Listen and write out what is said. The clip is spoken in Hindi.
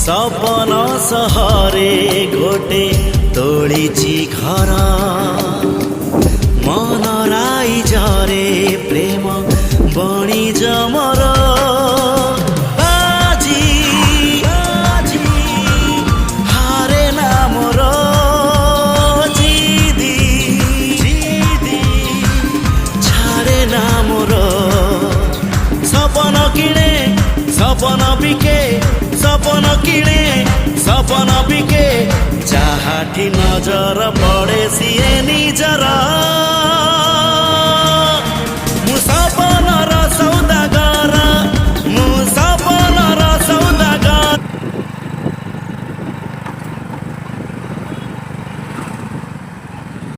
सपन सहरे गोटे तोड़ीची घर मन राई जरे प्रेम बणी जमर हारे ना मोर जिदी छाड़े ना मोर सपन किणे सपन बिके सपन किणे सपन बिके जाहाठी नजर पड़े सिए निजर